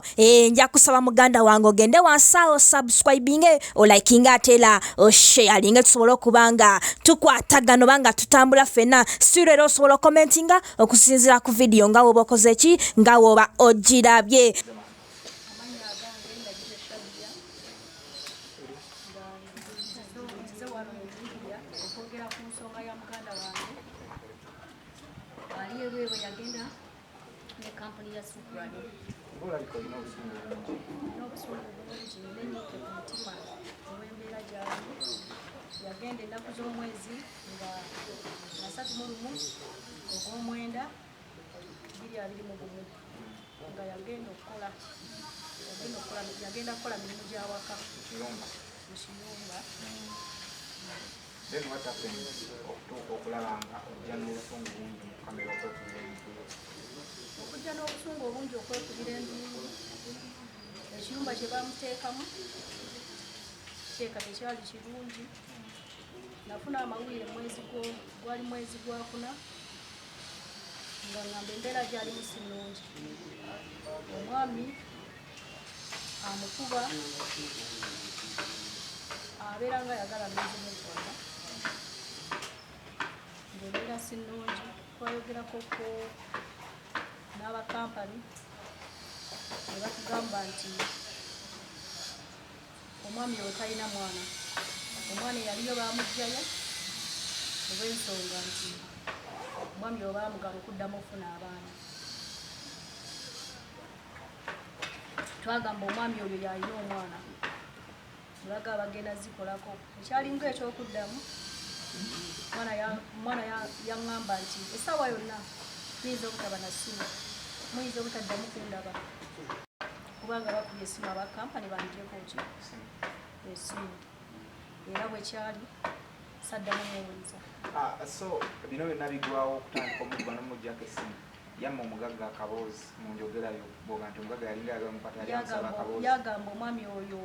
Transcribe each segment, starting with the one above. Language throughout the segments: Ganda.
kino nja kusaba muganda wange ogende wansawo subscribing o liking atela o sharing tusobola okubanga tukwatagano banga tutambula fena sirero osobola commentinga okusinzira ku video nga woba okoze ki nga woba ogirabye. Yagenda ennaku z'omwezi nga 31 ogw'omwenda 2021 nga yagenda okukola mirimu gy'awaka mu kiyumba. Then what happened okulabanga ojja n'obusungu bungi mu kamera okwekubira enduulu? Okujja n'obusungu obungi okwekubira enduulu, ekiyumba kye bamuteekamu teeka tekyali kirungi. Nafuna amawulire gwali mwezi gwa kuna nga ngamba embeera gyalimu si nnungi. Omwami amukuba abeera nga ayagala mwezi mugwana ng'embeera si nnungi. Twayogerako n'abakampani ne batugamba nti omwami oyo talina mwana. Omwana yaliyo bamugjayo olw'ensonga nti omwami oyo baamugamba okuddamu okufuna abaana. Twagamba omwami oyo yalina omwana olaga abagenda zikolako ekyalinga ekyokuddamu. Omwana yaŋŋamba nti essaawa yonna muyinza obutaba na ssimu, muyinza obutaddamu kundaba kubanga bakubye essimu abakampani bandyeko ki essimu, era bwe kyali saddamu neewuliza. So bino byonna bigwawo okutandika omugwa n'omuggyako essimu yamma omugagga akaboozi mu njogerayo bwoga nti omugagga yalinga ayagala omukwata yali amusaba akaboozi. Yagamba omwami oyo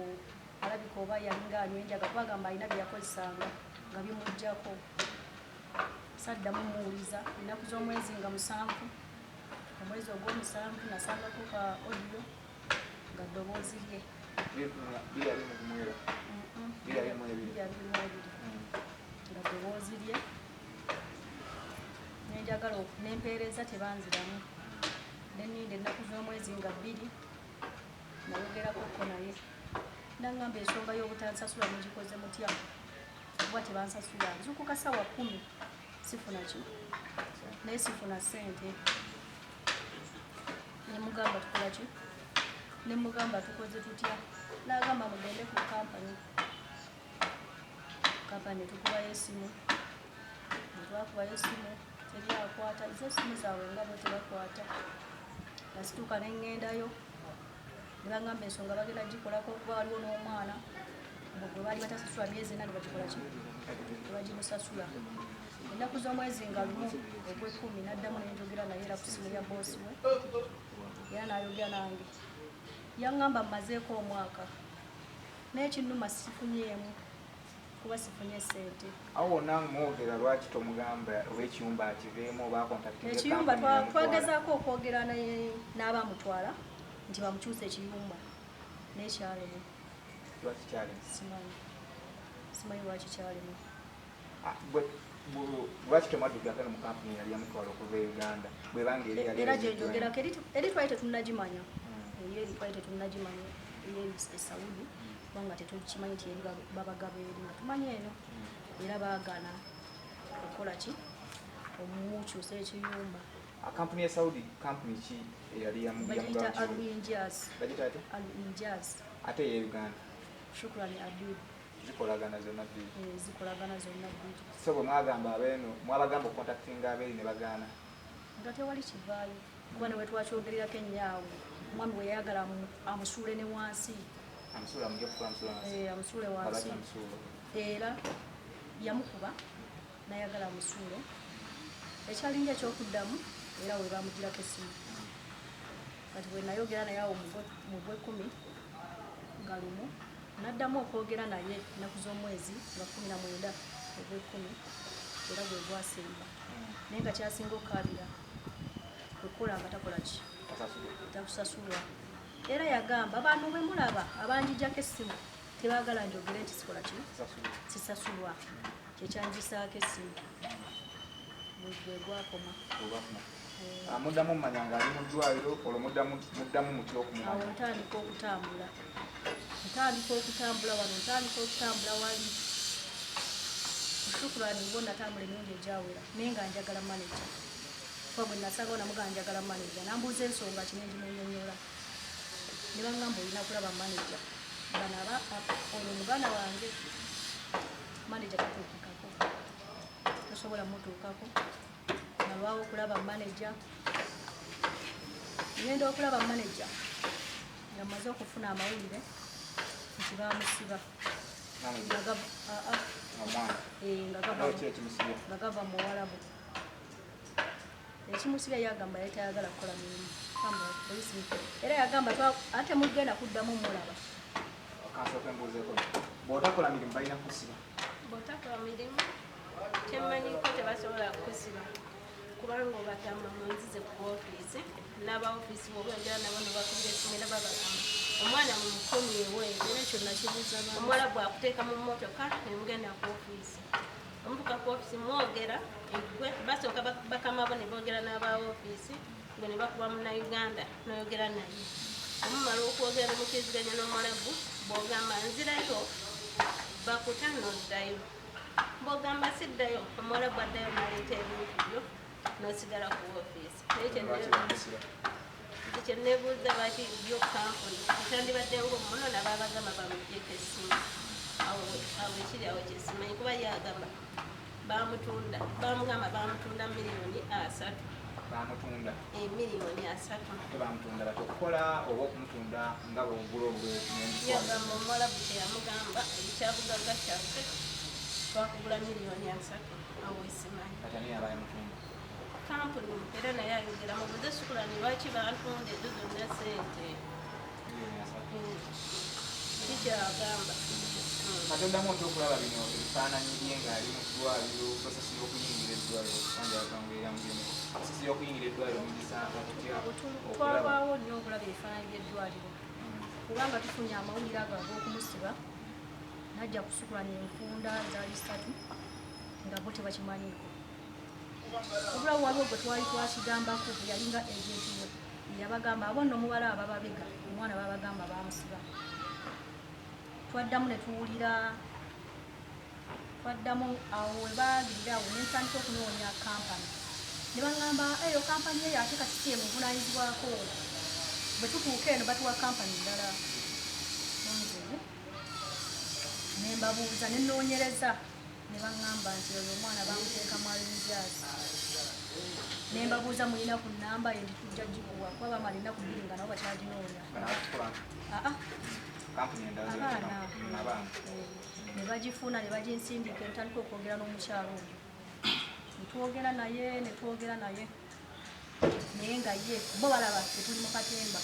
alabika oba yalinga anywenjaga twagamba alina bye yakozesanga nga bimuggyako. Saddamu muwuliza ennaku z'omwezi nga 7, omwezi ogw'omusanvu nasangako ka audio nga ddoboozi lye nga ddoboozi lye nenjagala nempeereza tebanziramu. Neninda ennaku z'omwezi nga 2 nayogerakoko naye nangamba ensonga y'obutansasula mugikoze mutya kuba tebansasula. Nzukuka ssaawa 10 sifuna ki naye sifuna ssente. Nemugamba tukola ki, nemugamba tukoze tutya. Nagamba mugende ku kampani tukubayo essimu. Netwakubayo essimu teryakwata, zo essimu zaabwe nga bo tebakwata. Nasituuka neŋŋendayo ne bagamba ensonga bagenda gikolako kuba waliwo n'omwana gwe baali batasasula myezi 4 bagikola ki tebagimusasula. Ennaku z'omwezi nga 1 ogw'ekumi n'addamu nenjogera naye era ku ssimu ya boosi we era n'ayogera nange. Yaŋŋamba mmazeeko omwaka n'ekinnuma sifunyeemu kuba sifunye ssente. Awo wonna mwogera lwaki tomugamba oba ekiyumba akiveemu oba kontaktinga ekiyumba twagezaako okwogera n'abamutwala nti bamukyusa ekiyumba naye kyalemu. Lwaki kyalemu? Simanyi lwaki kyalemu. Lwaki temaddukkako mu kampuni yali yamutwala okuva e Uganda bwebanga era gyenjogerako eri twali tetunnagimanya eri e Saudi kubanga tetukimanyi nti eri babagaba eri natumanyi eno era baagana okukola ki omumukyusa ekiyumba. Kampuni ya Saudi kampuni ki eyali bagiyita Al-Injaz. Ate ye Uganda Shukrani Abdul zikolagana zonna bbiri. Zikolagana zonna bbiri. So bwe mwagamba abeeno mwabagamba okontaktinga abeeri ne bagaana nga tewali kivaayo kuba ne wetwakyogererako ennyawo omwami we yayagala amusuule ne wansi. Amusuule wansi era yamukuba nayagala amusuule. Ekyalinga ekyokuddamu era we bamugirako essimu kati bwe nayogera naye awo mu gw'ekumi nga 1 naddamu okwogera naye ennaku z'omwezi nga 19 ogw'ekumi era gwe gwasemba naye nga kyasinga okukaabira okukola nga takola ki takusasula era yagamba abantu bwe mulaba abanjijjako essimu tebaagala njogere nti sikola ki sisasulwa kyekyanjisaako essimu bwe gwakoma muddamu mmanya nga ali mu ddwaliro olwo muddamu mutya okumumanya awo ntandika okutambula wano ntandika okutambula wali Shukrani bo natambula emirundi egyawera naye nga njagala manager kuba bwe nasagawo namuga njagala manager nambuuza ensonga kinengi nenyonyola ne baŋŋamba olina kulaba manager ono muganda wange manager tatuukikako tosobola mutuukako nalwawo okulaba manager ngenda okulaba manager nga maze okufuna amawulire nti bamusiba nga gava muwalabu ekimusibya yagamba yali tayagala kukola mirimu polisi era yagamba ate mugenda kuddamu mulaba bw'otakola mirimu balina kusiba bw'otakola mirimu kyemmanyiko tebasobola kusiba kubanga obatama munzize ku ofiisi n'aba ofiisi bw'obenjala nabo nebakubira esimu era babagamba omwana mu mukumi eweeru era ekyo nakibuuza omuwala bwakuteeka mu mmotoka nemugenda ku ofiisi omutuka ku ofiisi mwogera egwe basooka bakama bo ne boogera n'aba ofiisi gwe ne bakuba munnayuganda n'oyogera naye omumala okwogera ne mukiriziganya n'omwalabu bw'ogamba nzirayo bakuta n'oddayo bw'ogamba siddayo omwalabu addayo n'aleeta ebintu byo n'osigala ku ofiisi kyenebuuza baki byo kampuni ekyandibadde ngaomuno nababagamba bamugyeko essimu awo ekiri awo kyesimanyi kuba yagamba bamugamba bamutunda miliyoni 3 miliyoni 3 bamutunda batokukola oba okumutunda nga bwogula yagamba omwalabu teyamugamba ekyabugagga kyaffe twakugula miliyoni 3 awo esimanyi kampuni era naye ayogera mubuze Shukrani lwaki bantunda ezo zonna sente kikyagamba atoddamu otya okulaba bino ebifaananyi bye ng'ali mu ddwaliro prosesi y'okuyingira eddwaliro prosesi y'okuyingira eddwaliro mugisanga tutya twalwawo nnyo okulaba ebifaananyi by'eddwaliro kubanga tufunye amawulire ago ag'okumusiba najja ku Shukrani enfunda zaali 3 nga bo tebakimanyiiko obulawo waliwo gwe twali twakigambako yalinga egenti we yabagamba abo nno muwala abababega omwana babagamba bamusiba twaddamu ne tuwulira twaddamu awo webagirira awo nentandika okunoonya kampani ne baŋŋamba eyo kampani eyo ate kati si emuvunanyizibwako bwe tutuuka eno batuwa kampani ndala nonzere ne mbabuuza ne nnoonyereza ne baŋŋamba nti oyo omwana bamuteeka mu alinjaasi ne mbabuuza mulina ku nnamba ye nditujja gikuwa kuba bamala ennaku 2 nga nabo bakyaginoonya abaana ne bagifuna ne baginsindika entandika okwogera n'omukyalo oyo netwogera naye naye nga ye bo balaba tetuli mu katemba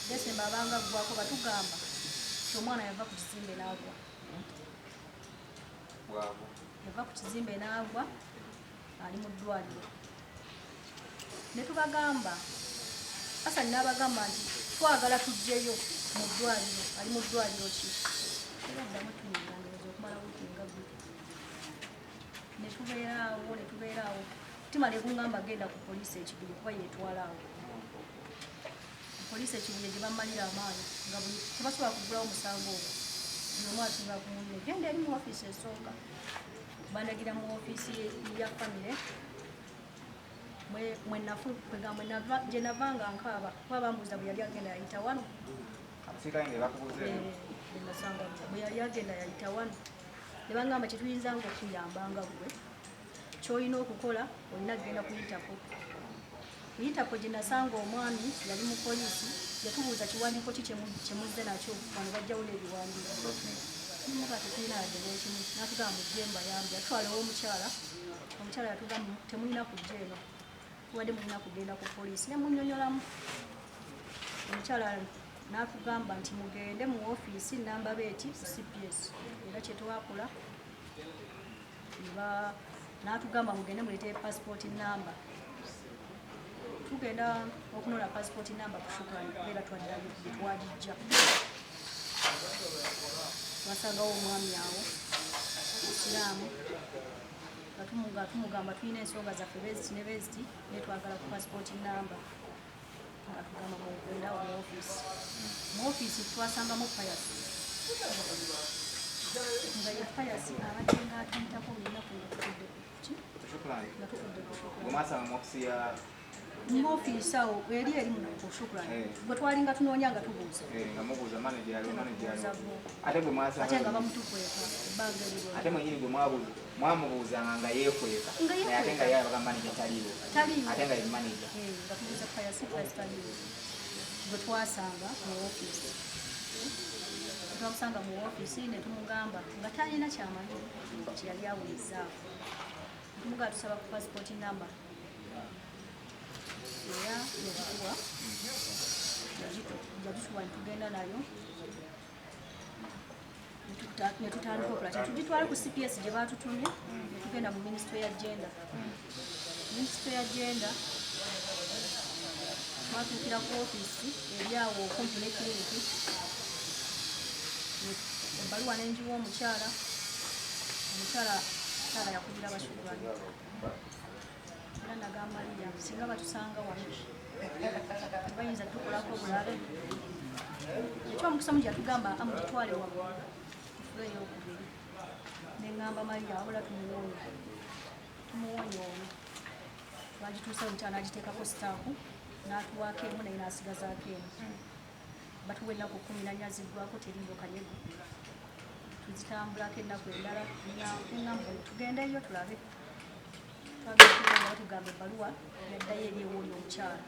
Desemba abanga gwako batugamba ti omwana yava ku kizimbe n'agwa yava ku kizimbe n'agwa ali mu ddwaliro ne tubagamba Hassan n'abagamba nti twagala tujjeyo mu ddwaliro ali mu ddwaliro ki era ddamu tunyigandiriza okumala wiiki nga bbiri ne tubeeraawo timala ekungamba genda ku poliisi ekibiri kuba yeetwalaawo poliisi ekibiri gye bamalira amaanyi nga tebasobola kugulawo omusango ogwo buli omu asinga ku munne genda eri mu ofiisi esooka bandagira mu ofiisi ya famire gye navanga nkaaba kuba bambuuza bwe yali agenda yayita wano bwe yali agenda yayita wano ne bangamba kyetuyinzanga okuyambanga gwe kyolina okukola olina kugenda kuyitako gye nasanga omwami yali mu poliisi yatubuuza kiwandiiko ki kyemuzze nakyo wano bajjawo n'ebiwandiiko nimuga tetulina yadde ekimu natugamba mujje mbayambye atwalewo omukyala yatugamba temulina kujja eno wadde mulina kugenda ku poliisi ne munyonyolamu omukyala natugamba nti mugende mu ofiisi namba beeti ku CPS era kyetwakola natugamba mugende mulete passport namba tugenda okunola passport number ku Shukrani kubeera twaddayo twagijja twasangawo omwami awo Isiraamu nga tumugamba tulina ensonga zaffe beziti ne beziti naye twagala ku passport number nga tugamba mugenda mu ofiisi twasangamu payasi nga ye payasi abadde nga atuyitako munaku nga tutudde mu ofiisi awo eri mu Shukrani bwe twalinga tunoonya nga tubuuza ate nga bamutukweka ebbanga eryo ate mwenyini gwe mwamubuuzanga nga yeekweka ate nga yabaga manager taliiwo ate nga ye manager nga tubuuza payasi taliiwo bwe twasanga mu ofiisi twamusanga mu ofiisi ne tumugamba nga talina kyamanyi kye yali awulizzaako tumugamba tusaba ku passport number era yagituwa netugenda nayo netutandika okola tugitwale ku CPS gye batutumye netugenda mu Ministry ya Gender twatuukira ku ofiisi eri awo okumpi ne kiriniki ebbaluwa nenjiwa omukyala yakubira Bashukrani era nagamba Maria singa batusanga wano tebayinza tukolako bulabe ekyomukisa mungi yatugamba amugitwale waggulu tufuleyo okubiri neŋŋamba Maria wabula tumuwonye ono bagituusa omukyala n'agiteekako sitaapu n'atuwaako emu naye n'asigazaako emu batuwa ennaku 14 ziggwako teriiyo kanyego tuzitambulako ennaku endala neŋŋamba tugendeyo tulabe twagenda batugamba ebbaluwa yaddayo eri ewoli omukyala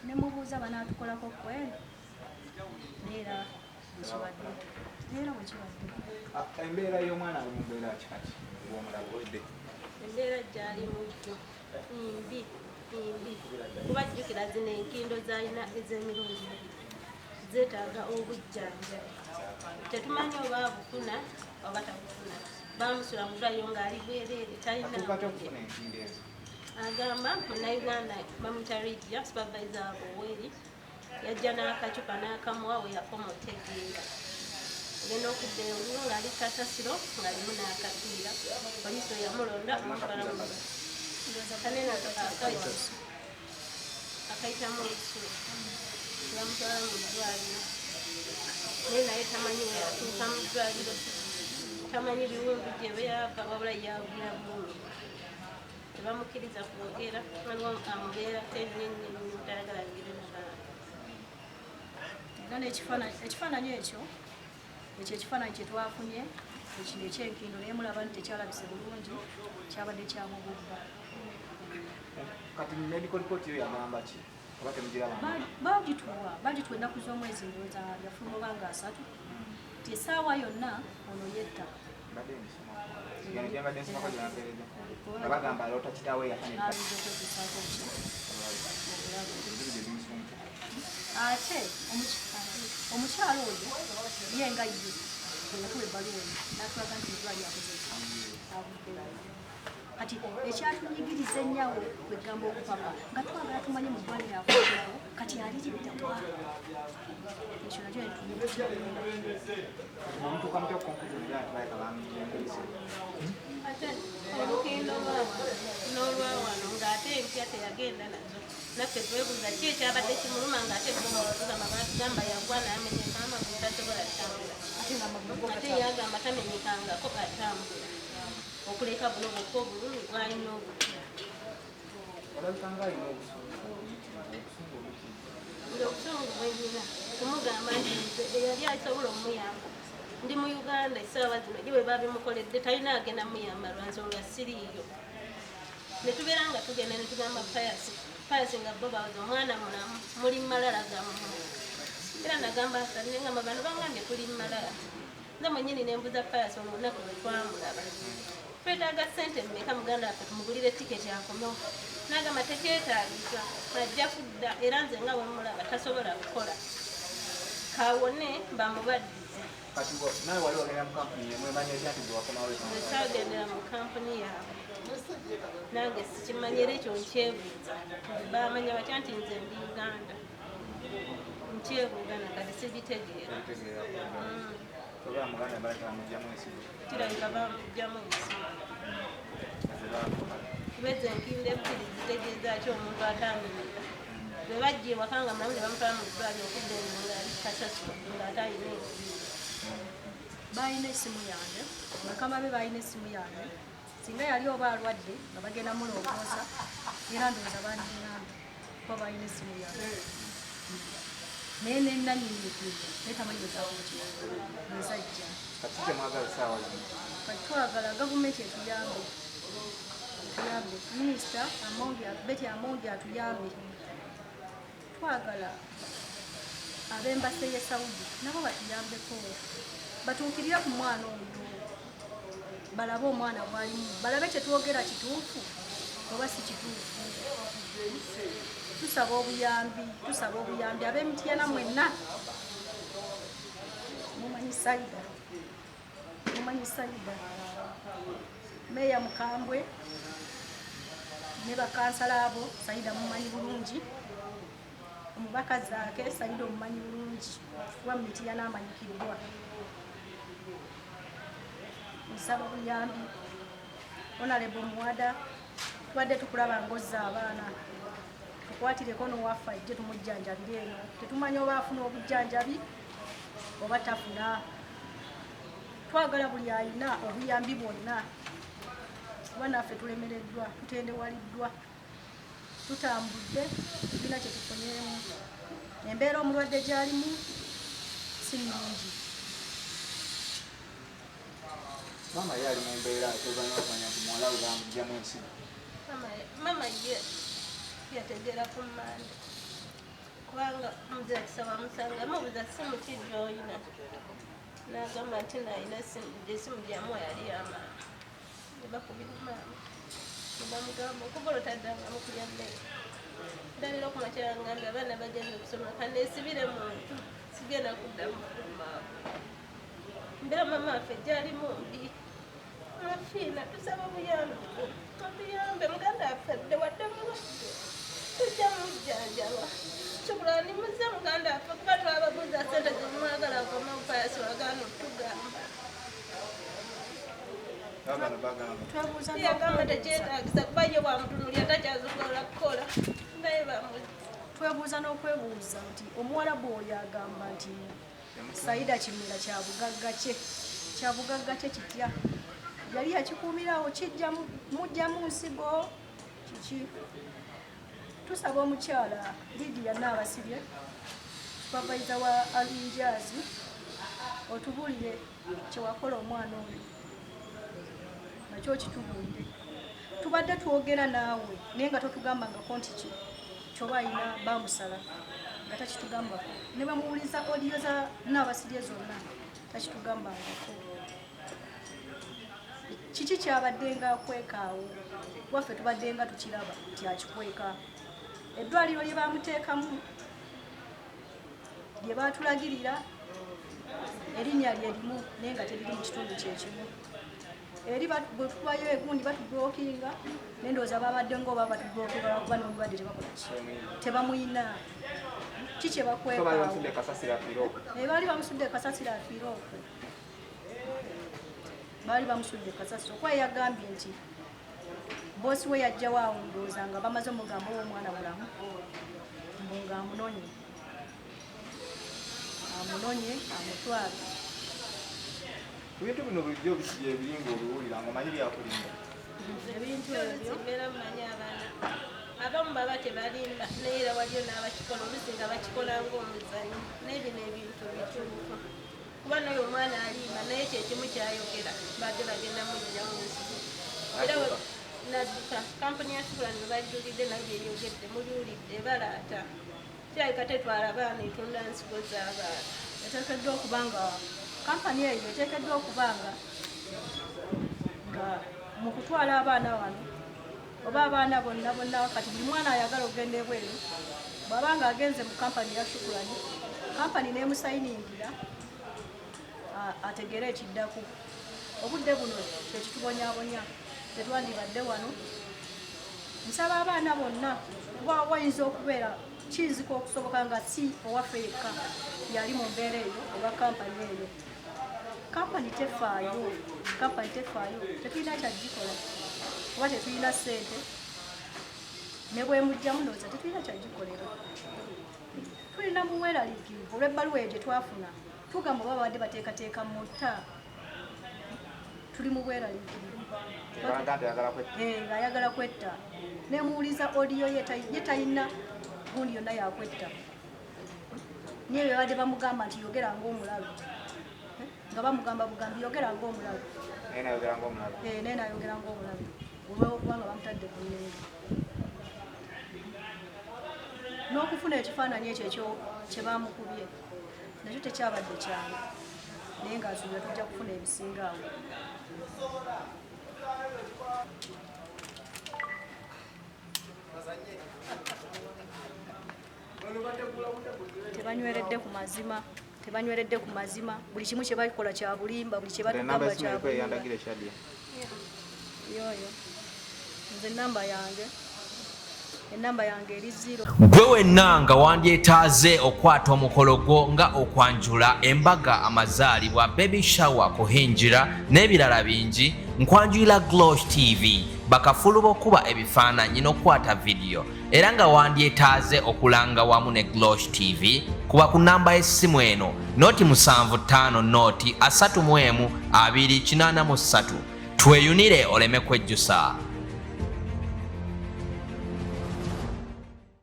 nemubuuza banaatukolako kweri neera bwekibadde embeera y'omwana ali mumbeera kikati bwomulabudde embeera gyali mujjo mbi kuba jjukira zino enkindo zalina ez'emirundi zeetaaga obujjanjabi tetumanyi oba abufuna oba tabufuna bamusula mudwaliro ng'ali bwereere talina agamba munnayuganda bamuyita Lydia supervisor aboweri yajja n'akacupa n'akamuwa we yakoma otegeera genda okuddeyo nnyo ng'ali kasasiro ng'alimu n'akapiira poliisi we yamulonda amutwala mu kanene akayitamu olusulo bamutwala mu ddwaliro naye naye tamanyi we yatuuka mu ddwaliro tamanyi biwundu gye beyaava wabula yawulira bulungi tebamukkiriza kwogera waliwo amubeera tenyenyenyo tayagala bigere nabaana ekifaananyi ekyo ekifaananyi kye twafunye ekino ekyenkindo naye mulaba nti tekyalabise bulungi kyabadde kyamugubba kati medical report yo yagamba ki oba temugiraba bagituwa ennaku z'omwezi ndowooza yafuluma oba nga 3 ti essaawa yonna ono yetta bagamba alota kitaawe ate omukyalo oyo ye nga ye yatuwa ebbaluwa eyo natulaga nti edwali yakozesa avuddeyo kati ekyatunyigiriza ennyawo kwegamba okupapa nga twagala tumanye mu ddwaliro avuddeyo kati aliriddawa ekyo nakyo ate olukindo n'olwawano ng'ate empya teyagenda nazo naffe twebuuza ki ekyabadde kimuluma ng'ate gomugamba batugamba yagwa n'amenyeka amagulu tasobola ttambula ate yagamba tamenyekangako atambula okuleka buno bwokka obulumi bwalina obuti obusungu bwenyina kumugamba nti eyali asobola omuyamba ndi mu Uganda essaawa zino gye bwe babimukoledde talina agenda muyamba lwa nsonga siriiyo ne tubeera nga tugenda ne tugamba payasi nga bo bawoza omwana mulamu muli malala gammwe era nagamba asalire ngamba bano bangambye tuli malala nze mwenyini nembuza payasi olunaku lwe twamulaba twetaaga ssente mmeka muganda waffe tumugulire tiketi akomewo nagamba tekyetaagisa ajja kudda era nze nga wemulaba tasobola kukola kawone bamubaddize kati nawe wali wagenda mu kampuni yemwe manya ekyo nti gwe wakomawo ekyagendera mu kampuni yaabwe nange sikimanyi era ekyo nkyebuuza bamanya batya nti nze ndi Uganda nkyebuuza nakati sigitegeera oba muganda baleka bamugyamu ensigo kirabika bamugyamu ensigo kubeza enkinde bbiri zitegeeza ki omuntu atambulira bwe bajja ewaka nga mulamu ne bamutwala mu ddwaliro okudda eno ngaali kasasiro ng'ate alina ensigo balina essimu yange bakama be balina essimu yange singa yali oba alwadde nga bagenda mulongoosa era ndowooza bandiŋŋambe kuba balina essimu yange naye nenanyinyikiire netamanyizakuki nezajja kati kyemwagala saawa kati twagala gavumenti etuyambe minisita Betty Amongi atuyambe twagala ab'embasa ye Saudi nabo batuyambeko batuukirire ku mwana oyo balabe omwana bwalimu balabe kyetwogera kituufu oba si kituufu tusaba obuyambi ab'Emityana mwenna mumanyi Saida meya Mukambwe ne bakansala abo Saida mumanyi bulungi omubaka zaake Saida omumanyi bulungi wa Mityana amanyikiddwa nsaba buyambi Honorable Muwada tubadde tukulaba ngozza abaana tukwatireko n'owaffe ajje tumujjanjabire eno tetumanya oba afuna obujjanjabi oba tafuna twagala buli ayina obuyambi bwonna kuba naffe tulemereddwa tutendewaliddwa tutambudde tulina kyetufunyeemu embeera omulwadde gy'alimu si nnungi mama ye ali mu mbeera kyoganya okumanya nti muwala we bamugyamu ensigo mama ye yategeera ku mmande kubanga muzira kisaba musanga mubuza simu ki gy'olina n'agamba nti nalina esimu gyamuwa yali yamaama ne bakubira maama ne bamugamba okubola otaddangamu kulya mmere ndalira okumakya ngambye abaana bagenze okusoma kaneesibire muntu sigenda kuddamu kumaabo mbeera mama waffe gy'alimu mbi afiina tusaba obuyambi obuyambe muganda afadde wadde mulwadde tujja mujjanjaba kibula ni muze muganda affe kuba twababuuza sente zemwagala akoma bupayasi wagaana otugamba yagamba tekyetaagisa kuba ye bwamutunulya takyasobola kukola naye twebuuza n'okwebuuza nti omuwalabu oyo agamba nti Saida Kimera kyabugagga kye kitya yali yakikuumirawo mujjamu nsigo kiki tusaba omukyala Lydia Naabasirye supervisor wa Alinjazi otubulire kyewakola omwana oyo nakyo kitubulire tubadde twogera naawe naye nga totugambangako nti kyoba alina bamusala nga takitugambako ne bamuwuliza odiyo za Naabasirye zonna takitugambangako kiki kyabaddenga akwekaawo waffe tubaddenga tukiraba nti akikweka eddwaliro lye bamuteekamu lye baatulagirira erinnya lyerimu naye nga teriri mu kitundu kyekimu eri bwe tubayo egundi batublokinga naye ndowooza babadde ngaoba batublokinga lwakuba n'omulwadde tebamuyina ki kye bakwekaawo baali bamusudde kasasiro afiire okwo baali bamusudde kasasiro okuba yagambye nti boosi we yajjawo awo ndowooza nga bamaze omugambo w'omwana bulamu mbu nga amunonye amutwale ebintu bino bulijjo bikiri ebiringa obiwulira ngaomanyi byakulinda ebintu ebyo mbeera mumanyi abaana abamu baba tebalimba naye era waliyo n'abakikola olusinga bakikola ng'omuzanyo naye bino ebintu bituufu kuba naye omwana alimba naye kyekimu kyayogera badde bagenda mujjamu nsigo era nadduka kampuni ya Shukrani we bajjulidde nayo byeyogedde muliwulidde balaata kirabika tetwala abaana etunda nsigo z'abaana eteekeddwa okuba nga kampani eyo eteekeddwa okuba nga mu kutwala abaana wano oba abaana bonna kati buli mwana ayagala okugenda ebweru bw'aba nga agenze mu kampani ya Shukrani kampani n'emusayiningira ategere ekiddaku. Obudde buno tekitubonyaabonya, tetwandibadde wano. Nsaba abaana bonna kuba wayinza okubeera kiyinzika okusoboka nga si owaffe yekka yali mu mbeera eyo oba kampani eyo. Kampani tefaayo, tetulina kyagikola kuba tetulina ssente, ne bwe mujjamu ndowooza tetulina kyagikolera. Tulina muweraliikirivu olw'ebbaluwa eyo gye twafuna tugamba oba babadde bateekateeka mutta, tuli mu bweraliikirivu. Ayagala kwetta, nemuwuliza odiyo ye talina gundi yonna yakwetta. Niye bye badde bamugamba nti yogera ng'omulalu, nga bamugamba bugambi yogera ng'omulalu. Nena ayogera ng'omulalu olw'okubanga bamutadde ku nnenge. N'okufuna ekifaananyi ekyo kye bamukubye nakyo tekyabadde kyangu, naye ng'asuubira tujja kufuna ebisinga awo. Tebanyweredde ku mazima, buli kimu kye bakola kya bulimba, buli kye batugamba kya bulimba. Yoyo nze ennamba yange eri 0. Gwe wenna nga wandyetaaze okwata omukolo gwo nga okwanjula embaga, amazaalibwa, baby shower, kuhinjira n'ebirala bingi, nkwanjulira Glosh TV bakafulu b'okuba ebifaananyi n'okwata vidiyo. Era nga wandyetaaze okulanga wamu ne Glosh TV kuba ku namba y'essimu eno noti 75 noti 31 283. Tweyunire oleme kwejjusa.